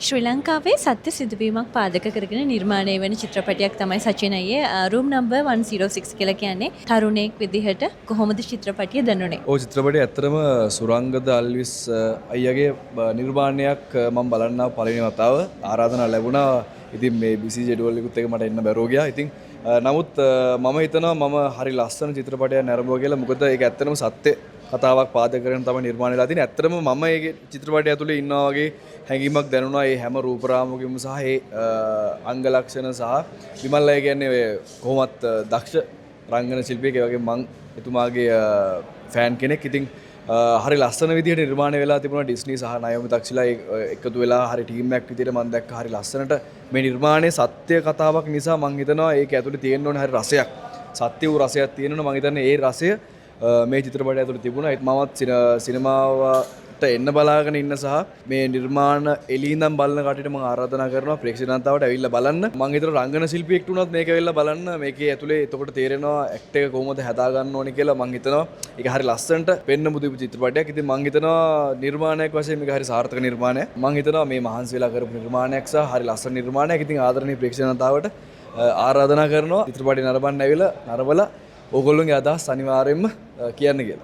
ශ්‍රී ලංකාවේ සත්‍ය සිදුවීමක් පාදක කරගෙන නිර්මාණය වෙන චිත්‍රපටයක් තමයි සචින අයියේ රූම් නම්බර් 106 කියලා කියන්නේ. තරුණයෙක් විදිහට කොහොමද චිත්‍රපටිය දැනුනේ? ඔය චිත්‍රපටය ඇත්තටම සුරංගද අල්විස් අයියගේ නිර්මාණයක් මම බලන්න පළවෙනි වතාව ආරාධනා ලැබුණා. ඉතින් මේ බිසි ජෙඩුවල් එකත් එක මට එන්න බැරුව ගියා. ඉතින් නමුත් මම හිතනවා මම හරි ලස්සන චිත්‍රපටයක් නරඹුවා කියලා. මොකද ඒක ඇත්තටම සත්‍ය කතාවක් පාදක කරගෙන තමයි නිර්මාණය වෙලා තියෙන්නේ. ඇත්තටම මම මේ චිත්‍රපටය ඇතුලේ ඉන්නවා වගේ හැඟීමක් දැනුණා. ඒ හැම රූපරාමකෙම සහ ඒ අංග ලක්ෂණ සහ විමල් අය කියන්නේ ඔය කොහොමත් දක්ෂ රංගන ශිල්පියෙක්. ඒ වගේ මම එතුමාගේ ෆෑන් කෙනෙක්. ඉතින් හරි ලස්සන විදිහට නිර්මාණය වෙලා තිබුණා. ඩිස්නි සහ නයෝමි තක්ෂිලා එකතු වෙලා හරි ටීම් එකක් විදිහට මම දැක්ක. හරි ලස්සනට මේ නිර්මාණය සත්‍ය කතාවක් නිසා මම හිතනවා ඒක ඇතුලේ තියෙන්න ඕනේ හරි රසයක්. සත්‍ය වූ රසයක් තියෙනවා. මම හිතන්නේ ඒ රසය මේ චිත්‍රපටය ඇතුළේ තිබුණා. ඒත් මමත් සිනමාවට එන්න බලාගෙන ඉන්න සහ මේ නිර්මාණ එළියිඳන් බලන කටට මම ආරාධනා කරනවා ප්‍රේක්ෂකයන්තාවට ඇවිල්ලා බලන්න. මම හිතන රංගන ශිල්පියෙක්ට උනත් මේක ඇවිල්ලා බලන්න. මේකේ ඇතුලේ එතකොට තේරෙනවා ඇක්ට් එක කොහොමද හදා ගන්න ඕනේ කියලා. මම හිතනවා ඒක හරි ලස්සනට පෙන්න මුදුපු චිත්‍රපටයක්. ඉතින් මම හිතනවා නිර්මාණයක් වශයෙන් මේක හරි සාර්ථක නිර්මාණයක්. මම හිතනවා මේ මහන්සි වෙලා කරපු නිර්මාණයක් සහ හරි ලස්සන නිර්මාණයක්. ඉතින් ආදරණීය ප්‍රේක්ෂකයන්තාවට ආරාධනා කරනවා චිත්‍රපටය නරඹන්න ඇවිල්ලා නරඹලා ඕගොල්ලෝගේ අදහස් අනිවාර්යයෙන්ම කියන්න කියලා.